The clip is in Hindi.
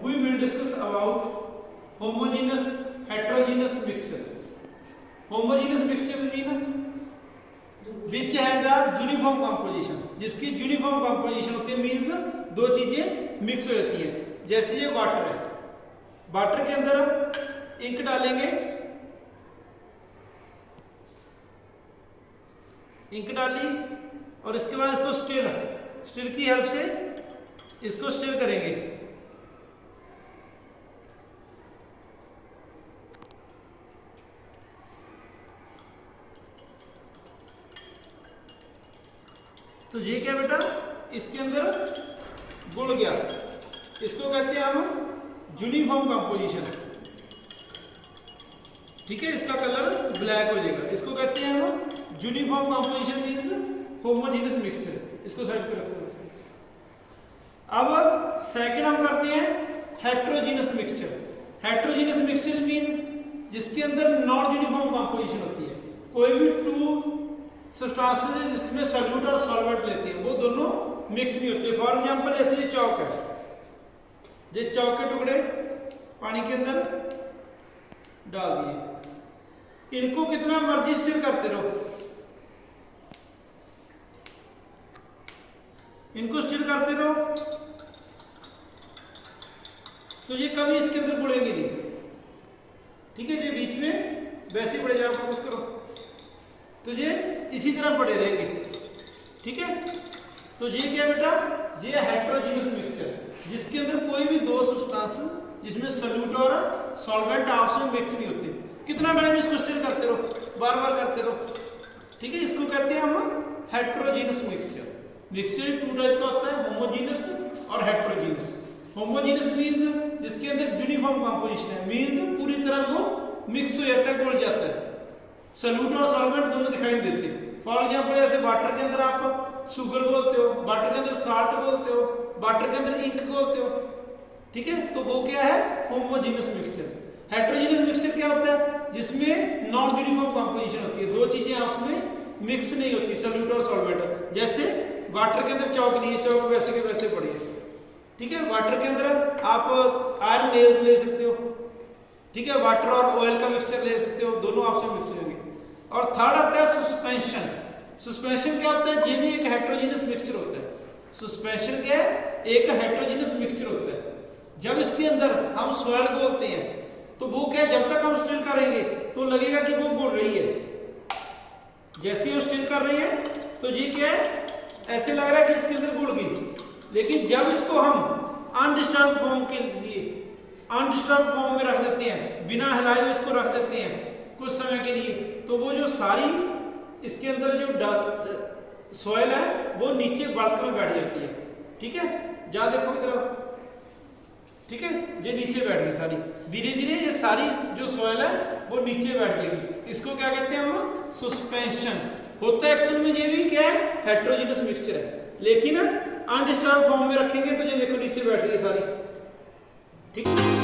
We will discuss about homogeneous heterogeneous mixture. Homogeneous mixture mean which has a uniform composition, जिसकी यूनिफॉर्म कंपोजिशन होती है, मींस दो चीजें मिक्स हो जाती हैं। जैसे ये वाटर है, वाटर के अंदर इंक डालेंगे, इंक डाली और इसके बाद इसको स्टिर की हेल्प से इसको स्टिर करेंगे। तो ये क्या बेटा, इसके अंदर घुल गया, इसको कहते हैं हम यूनिफॉर्म कंपोजिशन। ठीक है, इसका कलर ब्लैक हो जाएगा, इसको कहते हैं हम uniform composition means homogeneous mixture. इसको साइड पे रखते हैं। अब सेकंड हम करते हैं heterogeneous mixture. Heterogeneous mixture mean जिसके अंदर नॉन यूनिफॉर्म कंपोजिशन होती है। कोई भी टू सब्सटेंसेस जिसमें सॉल्यूट और सॉल्वेंट लेते हैं वो दोनों मिक्स नहीं होते। फॉर एग्जांपल जैसे ये चौक है, ये चौक के टुकड़े पानी के अंदर डाल दिए, इनको कितना मर्जी स्टिर करते रहो, इनको स्टिर करते रहो, तो ये कभी इसके अंदर घुलेंगे नहीं। ठीक है, ये बीच में वैसे पड़े जाओ, फोकस करो, तो ये इसी तरह पड़े रहेंगे। ठीक है, तो ये क्या बेटा, ये हेटेरोजेनस मिक्सचर, जिसके अंदर कोई भी दो सब्सटेंस जिसमें सॉल्यूट और सॉल्वेंट आपस में मिक्स नहीं होते। कितना टाइम इसको स्टिर करते रहो, बार बार करते रहो। ठीक है, इसको कहते हैं हम heterogeneous mixture. Mixture two type का होता है, होमोजेनस और हेटेरोजेनस। होमोजेनस मींस जिसके अंदर यूनिफॉर्म कंपोजिशन है, मींस पूरी तरह वो मिक्स हो जाता है, घुल जाता है, सॉल्यूट और सॉल्वेंट दोनों दिखाई नहीं देते। फॉर एग्जांपल जैसे वाटर के अंदर आप शुगर बोलते हो, वाटर के अंदर साल्ट बोलते हो, वाटर के अंदर इंक बोलते हो। ठीक है, तो वो क्या है, होमोजेनस मिक्सचर। हेटेरोजेनस मिक्सचर क्या होता है, जिसमें नॉन यूनिफॉर्म कंपोजिशन होती है, दो चीजें आपस में मिक्स नहीं होती, सॉल्यूट और सॉल्वेंट। जैसे वाटर के अंदर चौक नहीं है, चौक वैसे के वैसे पड़ी है। ठीक है, वाटर के अंदर आप आयरन नेल्स ले सकते हो। ठीक है, वाटर और ऑयल का मिक्सचर ले सकते हो, दोनों आपस में मिक्स होंगे। और थर्ड आता है सस्पेंशन। सस्पेंशन क्या होता है, ये भी एक हेटेरोजेनस मिक्सचर होता है। सस्पेंशन क्या है, एक हेटेरोजेनस मिक्सचर होता है। जब इसके अंदर हम सॉइल बोलते हैं तो वो क्या है, जब तक हम स्टिर करेंगे तो लगेगा कि वो घुल रही है। जैसे ही स्टिर कर रही है तो ये क्या है, ऐसे लग रहा है कि इसके अंदर घुल गई। लेकिन जब इसको हम अनडिस्टर्ब फॉर्म के लिए अनडिस्टर्ब फॉर्म में रख देते हैं, बिना हिलाए हुए इसको रख देते हैं कुछ समय के लिए, तो वो जो सारी इसके अंदर जो सॉइल है वो नीचे बल्क में बैठ जाती है। ठीक है, जहां देखो इधर, ठीक है, ये नीचे बैठ गई सारी, धीरे धीरे ये सारी जो सॉइल है वो नीचे बैठ जाएगी। इसको क्या कहते हैं हम, सस्पेंशन। होता है एक्चुअल में ये भी क्या है, हेटेरोजेनस मिक्सचर है, लेकिन अनडिस्टर्ब फॉर्म में रखेंगे तो ये देखो नीचे बैठ रही है सारी। ठीक है।